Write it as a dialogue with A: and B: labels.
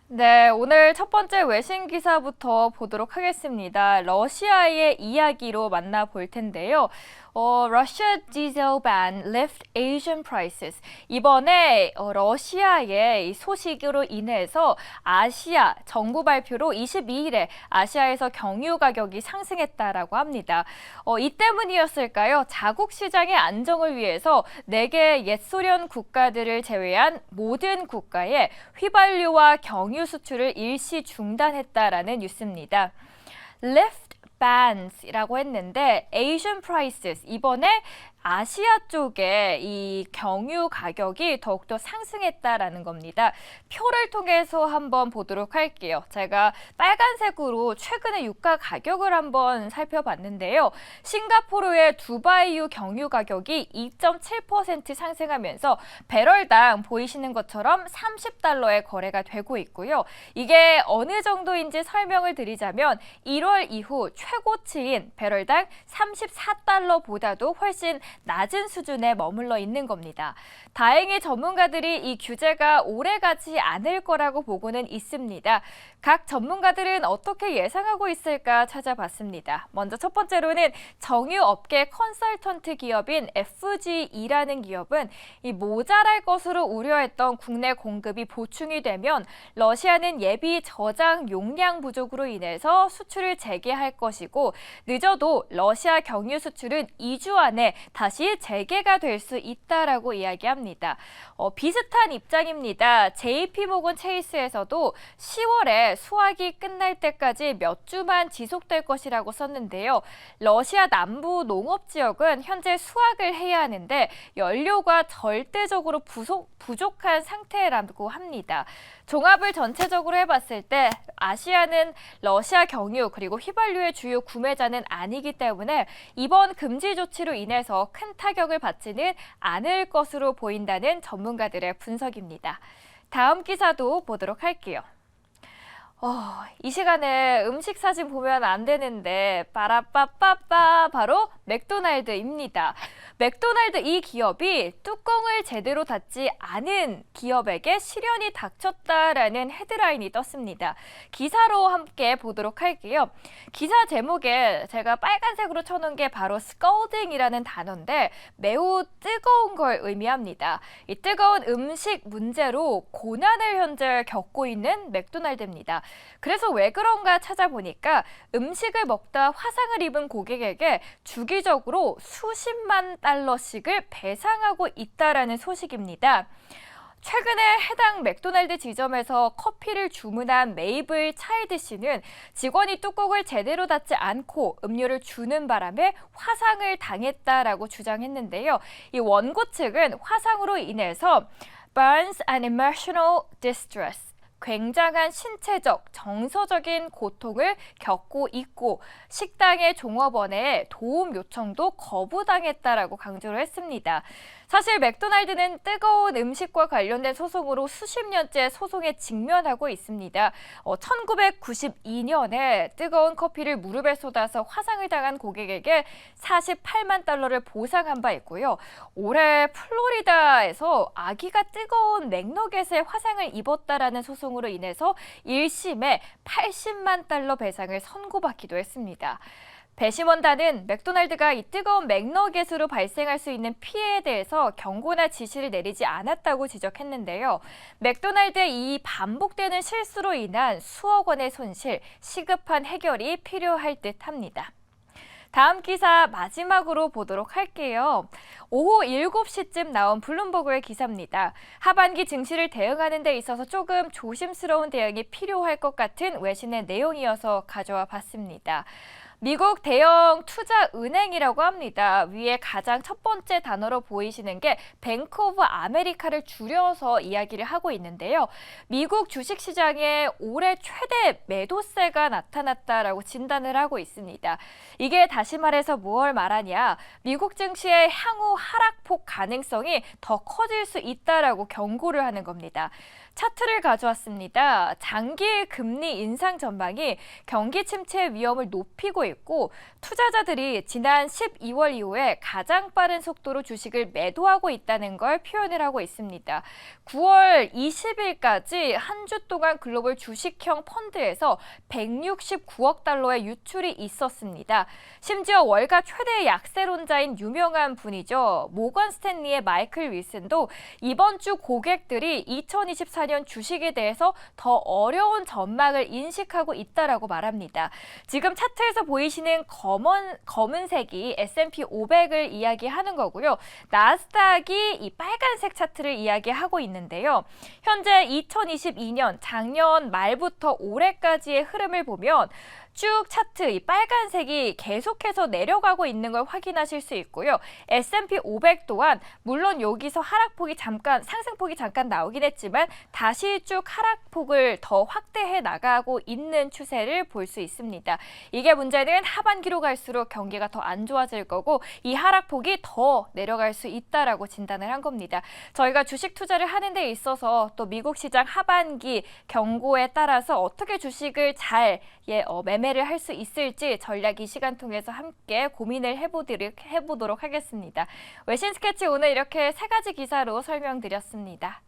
A: 네, 오늘 첫 번째 외신 기사부터 보도록 하겠습니다. 러시아의 이야기로 만나볼 텐데요. Russia diesel ban lift Asian prices. 이번에 러시아의 이 소식으로 인해서 아시아 정부 발표로 22일에 아시아에서 경유 가격이 상승했다라고 합니다. 이 때문이었을까요? 자국 시장의 안정을 위해서 4개 옛 소련 국가들을 제외한 모든 국가에 휘발유와 경유 수출을 일시 중단했다라는 뉴스입니다. Lift bans이라고 했는데 Asian prices 이번에 아시아 쪽에 이 경유 가격이 더욱더 상승했다라는 겁니다. 표를 통해서 한번 보도록 할게요. 제가 빨간색으로 최근의 유가 가격을 한번 살펴봤는데요. 싱가포르의 두바이유 경유 가격이 2.7% 상승하면서 배럴당 보이시는 것처럼 $30에 거래가 되고 있고요. 이게 어느 정도인지 설명을 드리자면 1월 이후 최고치인 배럴당 $34보다도 훨씬 낮은 수준에 머물러 있는 겁니다. 다행히 전문가들이 이 규제가 오래가지 않을 거라고 보고는 있습니다. 각 전문가들은 어떻게 예상하고 있을까 찾아봤습니다. 먼저 첫 번째로는 정유업계 컨설턴트 기업인 FGE라는 기업은 이 모자랄 것으로 우려했던 국내 공급이 보충이 되면 러시아는 예비 저장 용량 부족으로 인해서 수출을 재개할 것이고 늦어도 러시아 경유 수출은 2주 안에 다시 재개가 될 수 있다라고 이야기합니다. 비슷한 입장입니다. JP모건 체이스에서도 10월에 수확이 끝날 때까지 몇 주만 지속될 것이라고 썼는데요. 러시아 남부 농업 지역은 현재 수확을 해야 하는데 연료가 절대적으로 부족한 상태라고 합니다. 종합을 전체적으로 해봤을 때 아시아는 러시아 경유 그리고 휘발유의 주요 구매자는 아니기 때문에 이번 금지 조치로 인해서 큰 타격을 받지는 않을 것으로 보인다는 전문가들의 분석입니다. 다음 기사도 보도록 할게요. 이 시간에 음식 사진 보면 안 되는데 빠라빠빠빠 바로 맥도날드입니다. 맥도날드 이 기업이 뚜껑을 제대로 닫지 않은 기업에게 시련이 닥쳤다라는 헤드라인이 떴습니다. 기사로 함께 보도록 할게요. 기사 제목에 제가 빨간색으로 쳐놓은 게 바로 scalding이라는 단어인데 매우 뜨거운 걸 의미합니다. 이 뜨거운 음식 문제로 고난을 현재 겪고 있는 맥도날드입니다. 그래서 왜 그런가 찾아보니까 음식을 먹다 화상을 입은 고객에게 주기적으로 수십만 달러씩을 배상하고 있다라는 소식입니다. 최근에 해당 맥도날드 지점에서 커피를 주문한 메이블 차일드 씨는 직원이 뚜껑을 제대로 닫지 않고 음료를 주는 바람에 화상을 당했다라고 주장했는데요. 이 원고 측은 화상으로 인해서 burns and emotional distress 굉장한 신체적, 정서적인 고통을 겪고 있고 식당의 종업원의 도움 요청도 거부당했다라고 강조를 했습니다. 사실 맥도날드는 뜨거운 음식과 관련된 소송으로 수십 년째 소송에 직면하고 있습니다. 1992년에 뜨거운 커피를 무릎에 쏟아서 화상을 당한 고객에게 48만 달러를 보상한 바 있고요. 올해 플로리다에서 아기가 뜨거운 맥너겟에 화상을 입었다라는 소송으로 인해서 1심에 80만 달러 배상을 선고받기도 했습니다. 배심원단은 맥도날드가 이 뜨거운 맥너겟으로 발생할 수 있는 피해에 대해서 경고나 지시를 내리지 않았다고 지적했는데요. 맥도날드의 이 반복되는 실수로 인한 수억 원의 손실, 시급한 해결이 필요할 듯합니다. 다음 기사 마지막으로 보도록 할게요. 오후 7시쯤 나온 블룸버그의 기사입니다. 하반기 증시를 대응하는 데 있어서 조금 조심스러운 대응이 필요할 것 같은 외신의 내용이어서 가져와 봤습니다. 미국 대형 투자은행이라고 합니다. 위에 가장 첫 번째 단어로 보이시는 게 뱅크 오브 아메리카를 줄여서 이야기를 하고 있는데요. 미국 주식시장에 올해 최대 매도세가 나타났다라고 진단을 하고 있습니다. 이게 다시 말해서 뭘 말하냐? 미국 증시의 향후 하락폭 가능성이 더 커질 수 있다라고 경고를 하는 겁니다. 차트를 가져왔습니다. 장기 금리 인상 전망이 경기 침체 위험을 높이고 있고 투자자들이 지난 12월 이후에 가장 빠른 속도로 주식을 매도하고 있다는 걸 표현을 하고 있습니다. 9월 20일까지 한 주 동안 글로벌 주식형 펀드에서 169억 달러의 유출이 있었습니다. 심지어 월가 최대 약세론자인 유명한 분이죠. 모건 스탠리의 마이클 윌슨도 이번 주 고객들이 2024년 주식에 대해서 더 어려운 전망을 인식하고 있다라고 말합니다. 지금 차트에서 보이시는 검은색이 S&P 500을 이야기하는 거고요. 나스닥이 이 빨간색 차트를 이야기하고 있는데요. 현재 2022년 작년 말부터 올해까지의 흐름을 보면 쭉 차트 이 빨간색이 계속해서 내려가고 있는 걸 확인하실 수 있고요. S&P 500 또한 물론 여기서 상승폭이 잠깐 나오긴 했지만 다시 쭉 하락폭을 더 확대해 나가고 있는 추세를 볼 수 있습니다. 이게 문제는 하반기로 갈수록 경기가 더 안 좋아질 거고 이 하락폭이 더 내려갈 수 있다라고 진단을 한 겁니다. 저희가 주식 투자를 하는 데 있어서 또 미국 시장 하반기 경고에 따라서 어떻게 주식을 잘 매매를 할 수 있을지 전략 이 시간 통해서 함께 고민을 해보도록 하겠습니다. 외신 스케치 오늘 이렇게 3가지 기사로 설명드렸습니다.